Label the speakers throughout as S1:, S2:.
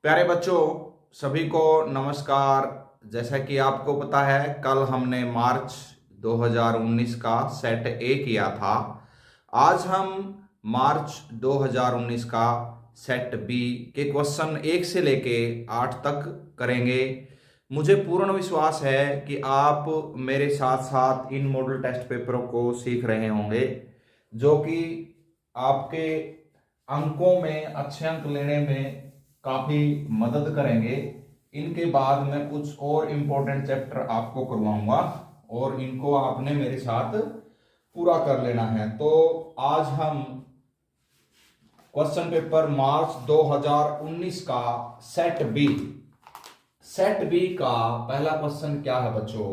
S1: प्यारे बच्चों, सभी को नमस्कार। जैसा कि आपको पता है, कल हमने मार्च 2019 का सेट ए किया था। आज हम मार्च 2019 का सेट बी के क्वेश्चन 1 से लेके 8 तक करेंगे। मुझे पूर्ण विश्वास है कि आप मेरे साथ साथ इन मॉडल टेस्ट पेपरों को सीख रहे होंगे, जो कि आपके अंकों में अच्छे अंक लेने में काफी मदद करेंगे। इनके बाद मैं कुछ और इम्पोर्टेंट चैप्टर आपको करवाऊंगा और इनको आपने मेरे साथ पूरा कर लेना है। तो आज हम क्वेश्चन पेपर मार्च 2019 का सेट बी का पहला क्वेश्चन क्या है बच्चों?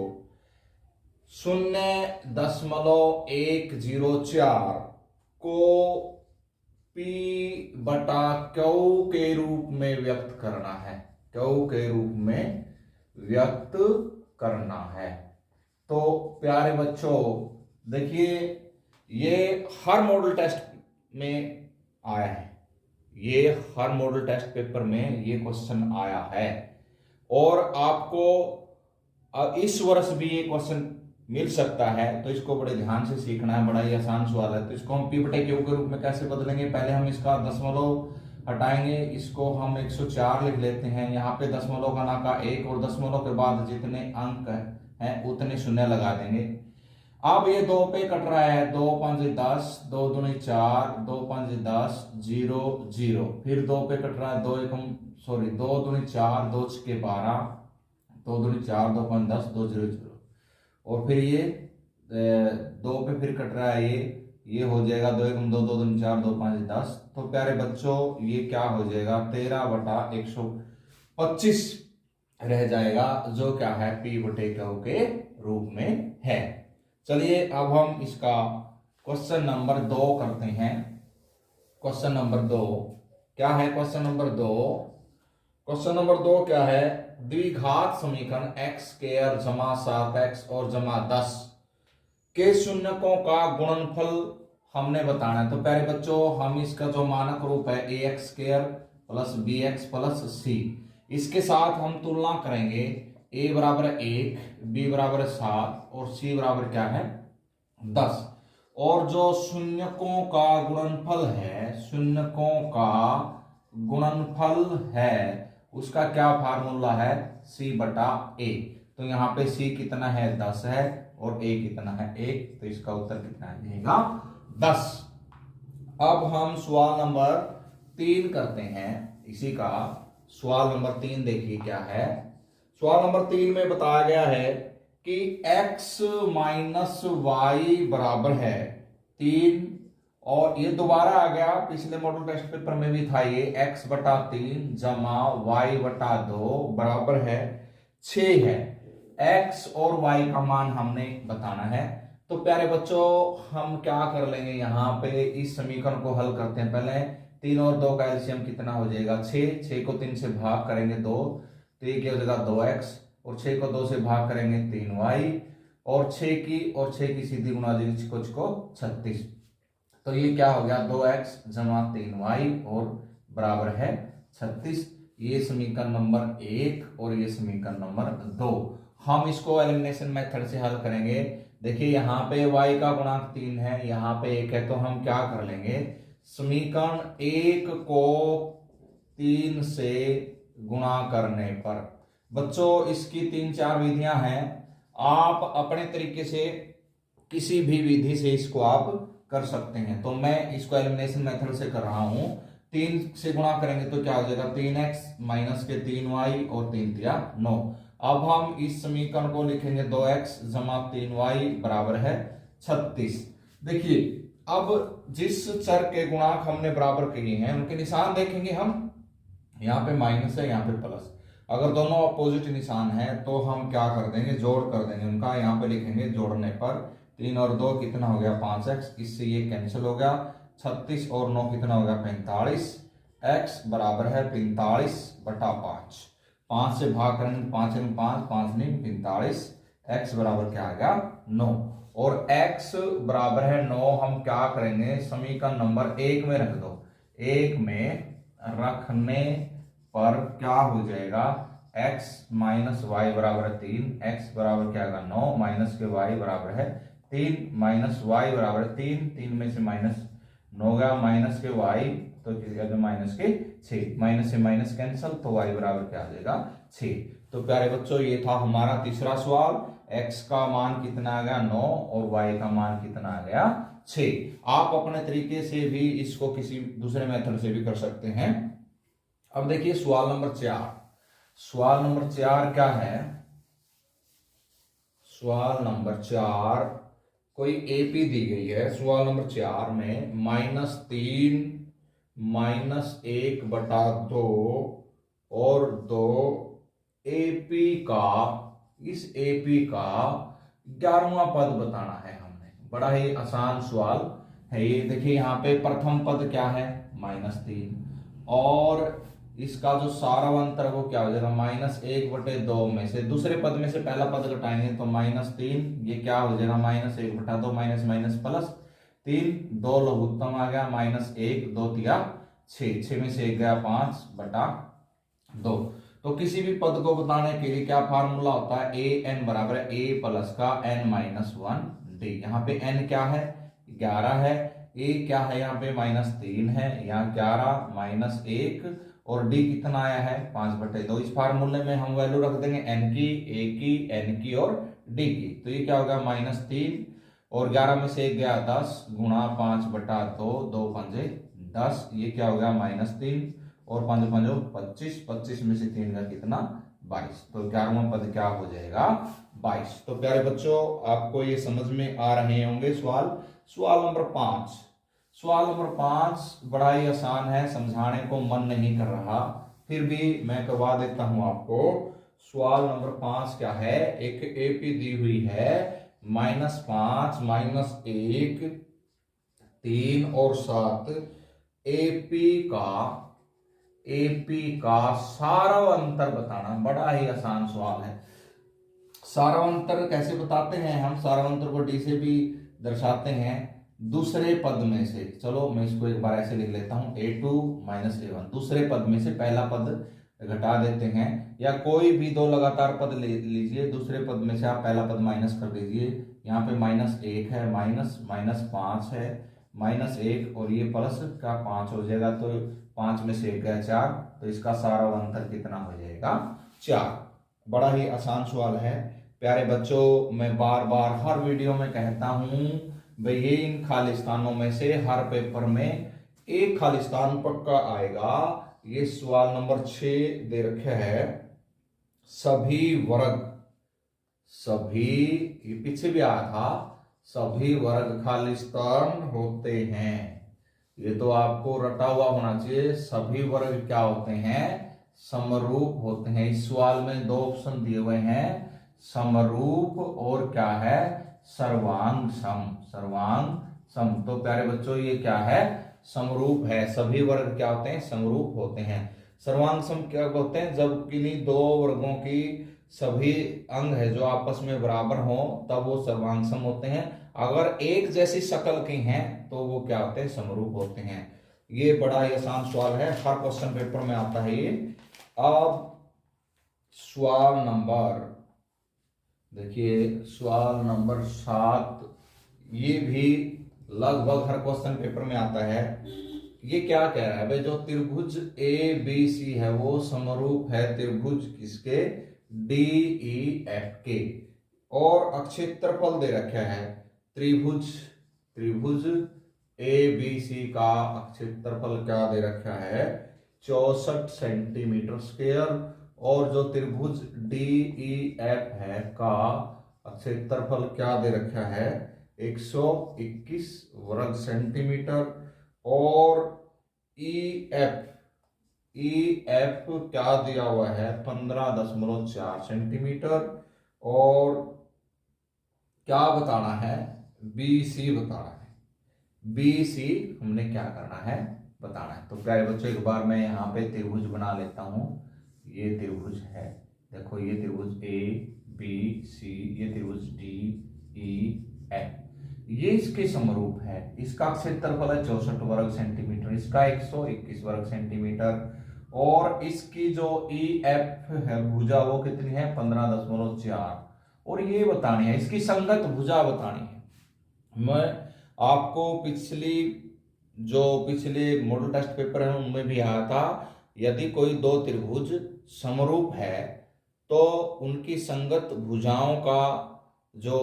S1: 0.104 को पी बटा क्यू के रूप में व्यक्त करना है। क्यू के रूप में व्यक्त करना है। तो प्यारे बच्चों, देखिए, ये हर मॉडल टेस्ट में आया है। ये हर मॉडल टेस्ट पेपर में ये क्वेश्चन आया है और आपको इस वर्ष भी ये क्वेश्चन मिल सकता है। तो इसको बड़े ध्यान से सीखना है, बड़ा ही आसान सवाल है। तो इसको हम पी बटे क्यू के रूप में कैसे बदलेंगे? पहले हम इसका दशमलव हटाएंगे, इसको हम 104 लिख लेते हैं। यहाँ पे दशमलव का ना का 1 और दशमलव के बाद जितने अंक हैं उतने शून्य लगा देंगे। अब ये 2 पे कट रहा है, 2 5 10, 2 दूनी 4, 2 5 10, 0 0। फिर 2 पे कट रहा है, 2 दूनी 4, 2 6 12, 2 दूनी 4, 2 5 10, 2 0 0। और फिर ये 2 पे फिर कट रहा है, ये हो जाएगा 2 1 2, 2 दूनी 4, 2 5 10। तो प्यारे बच्चों, ये क्या हो जाएगा? 13/125 रह जाएगा, जो क्या है पी बटे क्यू के रूप में है। चलिए अब हम इसका क्वेश्चन नंबर 2 करते हैं। क्वेश्चन नंबर 2 क्या है? क्वेश्चन नंबर 2 क्या है? द्विघात समीकरण x स्क्वायर जमा 7x और जमा 10 के शून्यकों का गुणनफल हमने बताना है। तो प्यारे बच्चों, हम इसका जो मानक रूप है ax square plus bx plus c, इसके साथ हम तुलना करेंगे। a बराबर 1, b बराबर 7 और c बराबर क्या है? 10। और जो शून्यकों का गुणनफल है, उसका क्या फार्मूला है? c बटा a। तो यहाँ पे c कितना है? 10 है और a कितना है? 1। तो इसका उत्तर कितना आ जाएगा? 10। अब हम सवाल नंबर 3 करते हैं। इसी का सवाल नंबर 3 देखिए क्या है। सवाल नंबर 3 में बताया गया है कि x माइनस वाई बराबर है 3, और ये दोबारा आ गया, पिछले मॉडल टेस्ट पेपर में भी था ये। x बटा 3 जमा y बटा 2 बराबर है 6 है। x और y का मान हमने बताना है। तो प्यारे बच्चों, हम क्या कर लेंगे? यहाँ पे इस समीकरण को हल करते हैं। पहले 3 और 2 का एलसीएम कितना हो जाएगा? 6 को 3 से भाग करेंगे 2, तो ये क्या हो जाएगा? 2x, और 6 को 2 से भाग करेंगे 3y, और 6 की सीधी गुणा हो जाएगी कुछ को 36। तो ये क्या हो गया? 2x जमा 3y और बराबर है 36। ये समीकरण नंबर 1 और ये समीकरण नंबर 2। हम इसको एलिमिनेशन मेथड से हल करेंगे। देखिए, यहाँ पे y का गुणांक 3 है, यहाँ पे 1 है, तो हम क्या कर लेंगे? समीकरण 1 को 3 से गुणा करने पर, बच्चों इसकी 3-4 विधियां हैं। आप अपने तरीके से किसी भी विधि से इसको आप कर सकते हैं। तो मैं इसको एलिमिनेशन मेथड से कर रहा हूं। 3 से गुणा करेंगे तो क्या हो जाएगा? 3x माइनस के 3y और 3 3 9। अब हम इस समीकरण को लिखेंगे 2x जमा 3y बराबर है 36। देखिए, अब जिस चर के गुणांक हमने बराबर किए हैं उनके निशान देखेंगे हम। यहाँ पे माइनस है, यहाँ पे प्लस। अगर दोनों अपोजिट निशान है तो हम क्या कर देंगे? जोड़ कर देंगे उनका। यहाँ पे लिखेंगे जोड़ने पर 3 और 2 कितना हो गया? 5x, इससे ये कैंसिल हो गया। 36 और 9 कितना हो गया? 45। x बराबर है 45 बटा 5। 5 से भाग करेंगे, 5 में 5, 5 नहीं 45। x बराबर क्या आ गया? 9। और x बराबर है 9। हम क्या करेंगे? समीकरण नंबर 1 में रख दो। 1 में रखने पर क्या हो जाएगा, x माइनस वाई बराबर है 3, x बराबर क्या होगा 9 माइनस के y बराबर है 3 माइनस वाई बराबर है 3, 3 में से माइनस 9 गया माइनस के y तो माइनस के 6, माइनस से माइनस कैंसल तो y बराबर क्या आ जाएगा 6। तो प्यारे बच्चों ये था हमारा तीसरा सवाल, x का मान कितना आ गया 9 और y का मान कितना आ गया 6। आप अपने तरीके से भी इसको किसी दूसरे मेथड से भी कर सकते हैं। अब देखिए सवाल नंबर 4, सवाल नंबर 4 क्या है, सवाल नंबर 4 कोई एपी दी गई है। सवाल नंबर 4 में -3 -1/2 और 2 एपी का, इस एपी का 11वां पद बताना है हमने। बड़ा ही आसान सवाल है ये। देखिए यहाँ पे प्रथम पद क्या है -3 और इसका जो सारावंतर वो क्या हो जाएगा -1/2 में से दूसरे पद में से पहला पद घटाएंगे तो -3, ये क्या हो जाएगा -1/2 माइनस माइनस प्लस 3, 2 लघुत्तम आ गया -1, 2 तिया 6, 6 में से 1 गया 5/2। तो किसी भी पद को बताने के लिए क्या फार्मूला होता है, ए एन बराबर है ए प्लस का n-1d। यहाँ पे n क्या है 11 है, ए क्या है यहाँ पे -3 है, यहाँ 11 -1 और डी कितना आया है 5/2। इस फार्मूले में हम वैल्यू रख देंगे n की, a की, n की और d की। तो ये क्या होगा -3 और 11 में से 1 गया 10 गुणा 5/2, 2 पंजे 10, ये क्या हो गया -3 और 5 पंजो 25, 25 में से 3 का कितना 22। तो 11वां पद क्या हो जाएगा 22। तो प्यारे बच्चों आपको ये समझ में आ रहे होंगे सवाल। सवाल नंबर 5, सवाल नंबर 5 बड़ा ही आसान है, समझाने को मन नहीं कर रहा फिर भी मैं करवा देता हूं आपको। सवाल नंबर 5 क्या है, एक एपी दी हुई है -5 -1 3 और 7, एपी का सारावंतर बताना। बड़ा ही आसान सवाल है। सारावंतर कैसे बताते हैं हम, सारावंतर को डी से भी दर्शाते हैं दूसरे पद में से। चलो मैं इसको एक बार ऐसे लिख लेता हूं a2 -a1, दूसरे पद में से पहला पद घटा देते हैं, या कोई भी दो लगातार पद ले लीजिए, दूसरे पद में से आप पहला पद माइनस कर दीजिए। यहाँ पे -1 है, -5 है, -1 और ये प्लस का 5 हो जाएगा, तो 5 में से 1 गया 4, तो इसका सारावंतर कितना हो जाएगा 4। बड़ा ही आसान सवाल है प्यारे बच्चों। मैं बार बार हर वीडियो में कहता हूं भाई ये इन खालिस्तानों में से हर पेपर में एक खालिस्तान पक्का आएगा। ये सवाल नंबर 6 दे रखे है, सभी वर्ग, सभी, ये पीछे भी आया था, सभी वर्ग खालिस्तान होते हैं। ये तो आपको रटा हुआ होना चाहिए। सभी वर्ग क्या होते हैं, समरूप होते हैं। इस सवाल में 2 ऑप्शन दिए हुए हैं, समरूप और क्या है सर्वांग सम, सर्वांग सम। तो प्यारे बच्चों ये क्या है समरूप है। सभी वर्ग क्या होते हैं समरूप होते हैं। सर्वांग सम क्या होते हैं, जब किन्हीं 2 वर्गों की सभी अंग है जो आपस में बराबर हो तब वो सर्वांग सम होते हैं। अगर एक जैसी शक्ल के हैं तो वो क्या होते हैं समरूप होते हैं। ये बड़ा ही आसान सवाल है, हर क्वेश्चन पेपर में आता है ये। अब सवाल नंबर, देखिए सवाल नंबर 7, ये भी लगभग हर क्वेश्चन पेपर में आता है। ये क्या कह रहा है भाई, जो त्रिभुज ABC है वो समरूप है त्रिभुज किसके DEF के, और अक्षेत्रफल दे रखा है त्रिभुज ABC का अक्षेत्रफल क्या दे रखा है 64 सेंटीमीटर स्क्वायर, और जो त्रिभुज DEF है का क्षेत्रफल क्या दे रखा है 121 वर्ग सेंटीमीटर, और EF क्या दिया हुआ है 15.4 सेंटीमीटर, और क्या बताना है BC बताना है। BC हमने क्या करना है बताना है। तो प्यारे बच्चों एक बार मैं यहाँ पे त्रिभुज बना लेता हूँ। ये त्रिभुज है, देखो ये त्रिभुज ABC, ये त्रिभुज DEF, ये इसके समरूप है। इसका क्षेत्रफल है 64 वर्ग सेंटीमीटर, इसका 121 वर्ग सेंटीमीटर, और इसकी जो ई एफ है भुजा वो कितनी है 15.4, और ये बतानी है इसकी संगत भुजा बतानी है। मैं आपको पिछले मॉडल टेस्ट पेपर है उनमें भी आया था, यदि कोई दो त्रिभुज समरूप है तो उनकी संगत भुजाओं का जो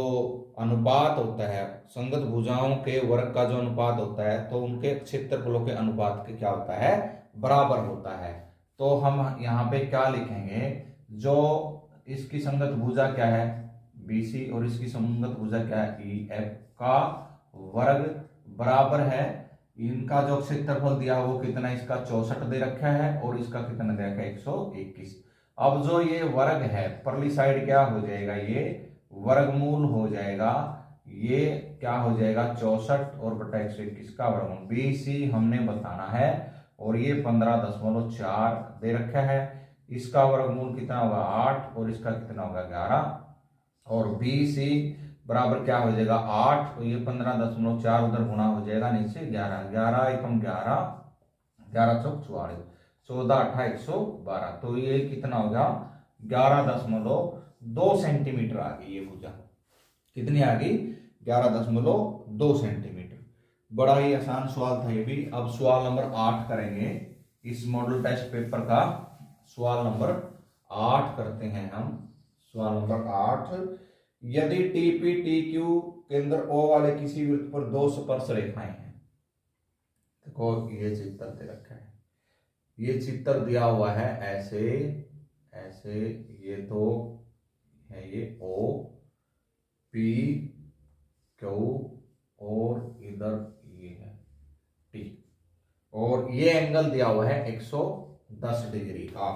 S1: अनुपात होता है, संगत भुजाओं के वर्ग का जो अनुपात होता है, तो उनके क्षेत्रफलों के अनुपात के क्या होता है, बराबर होता है। तो हम यहाँ पे क्या लिखेंगे, जो इसकी संगत भुजा क्या है BC और इसकी संगत भुजा क्या है EF का वर्ग बराबर है, इनका जो क्षेत्रफल दिया वो कितना, इसका 64 दे रखा है और इसका कितना दे रखा है 121। अब जो ये वर्ग है परली साइड क्या हो जाएगा, ये वर्गमूल हो जाएगा, ये क्या हो जाएगा 64 और बटा 121 का वर्गमूल। BC हमने बताना है और ये 15.4 दे रखा है, इसका वर्गमूल कितना होगा 8 और इसका कितना होगा 11, और BC बराबर क्या हो जाएगा 8 और ये 15.4 उधर गुणा हो जाएगा नीचे 11, 11 एकम 11, 11 चौक 44, 14 8 112, तो ये कितना होगा 11.2 सेंटीमीटर आ गई ये भुजा। कितनी आ गई 11.2 सेंटीमीटर। बड़ा ही आसान सवाल था ये भी। अब सवाल नंबर 8 करेंगे इस मॉडल टेस्ट पेपर का, सवाल नंबर 8 करते हैं हम। सवाल नंबर 8, यदि TP TQ केंद्र O वाले किसी वृत्त पर दो स्पर्श रेखाएं हैं, देखो ये चित्र दे रखा है, ये चित्र दिया हुआ है ऐसे ऐसे, ये तो है ये O P Q और इधर ये है T, और ये एंगल दिया हुआ है 110 डिग्री का।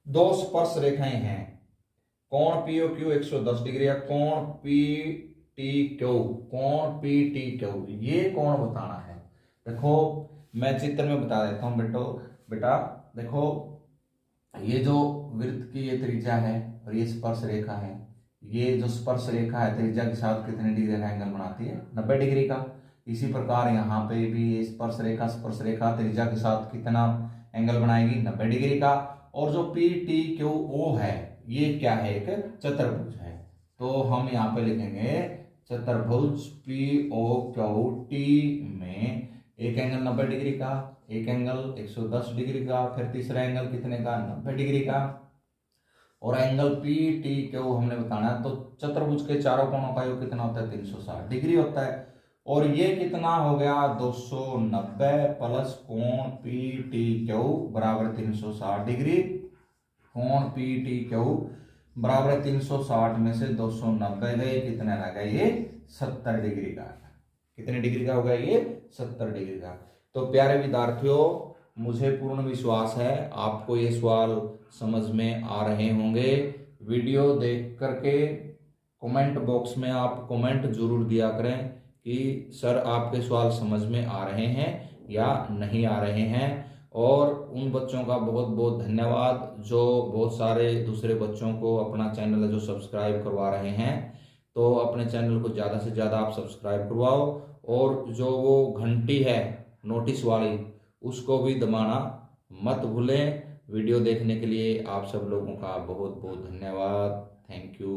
S1: दो स्पर्श रेखाएं हैं, कोण POQ 110 डिग्री है, कोण PTQ, कोण PTQ, ये कोण बताना है। देखो मैं चित्र में बता देता हूं बेटा देखो, ये जो वृत्त की ये त्रिज्या है और ये स्पर्श रेखा है, ये जो स्पर्श रेखा है त्रिज्या के साथ कितने डिग्री का एंगल बनाती है 90 डिग्री का। इसी प्रकार यहाँ पे भी ये स्पर्श रेखा त्रिज्या के साथ कितना एंगल बनाएगी 90 डिग्री का। और जो PTQO है ये क्या है, एक चतुर्भुज है, तो हम यहाँ पे लिखेंगे चतुर्भुज POQT में एक एंगल 90 डिग्री का, एक एंगल 110 डिग्री का, फिर तीसरा एंगल कितने का 90 डिग्री का, और एंगल PTQ हमने बताना है। तो चतुर्भुज के चारों कोणों का योग कितना होता है 360 डिग्री होता है, और ये कितना हो गया 290 प्लस कोण PTQ बराबर 360 डिग्री। कोण PTQ बराबर 360 में से 290 गए, कितने रह गए ये 70 डिग्री का। कितने डिग्री का होगा ये 70 डिग्री का। तो प्यारे विद्यार्थियों, मुझे पूर्ण विश्वास है आपको ये सवाल समझ में आ रहे होंगे। वीडियो देख करके कमेंट बॉक्स में आप कमेंट जरूर दिया करें कि सर आपके सवाल समझ में आ रहे हैं या नहीं आ रहे हैं। और उन बच्चों का बहुत बहुत धन्यवाद जो बहुत सारे दूसरे बच्चों को अपना चैनल जो सब्सक्राइब करवा रहे हैं। तो अपने चैनल को ज़्यादा से ज़्यादा आप सब्सक्राइब करवाओ, और जो वो घंटी है नोटिस वाली उसको भी दबाना मत भूलें। वीडियो देखने के लिए आप सब लोगों का बहुत बहुत धन्यवाद। Thank you.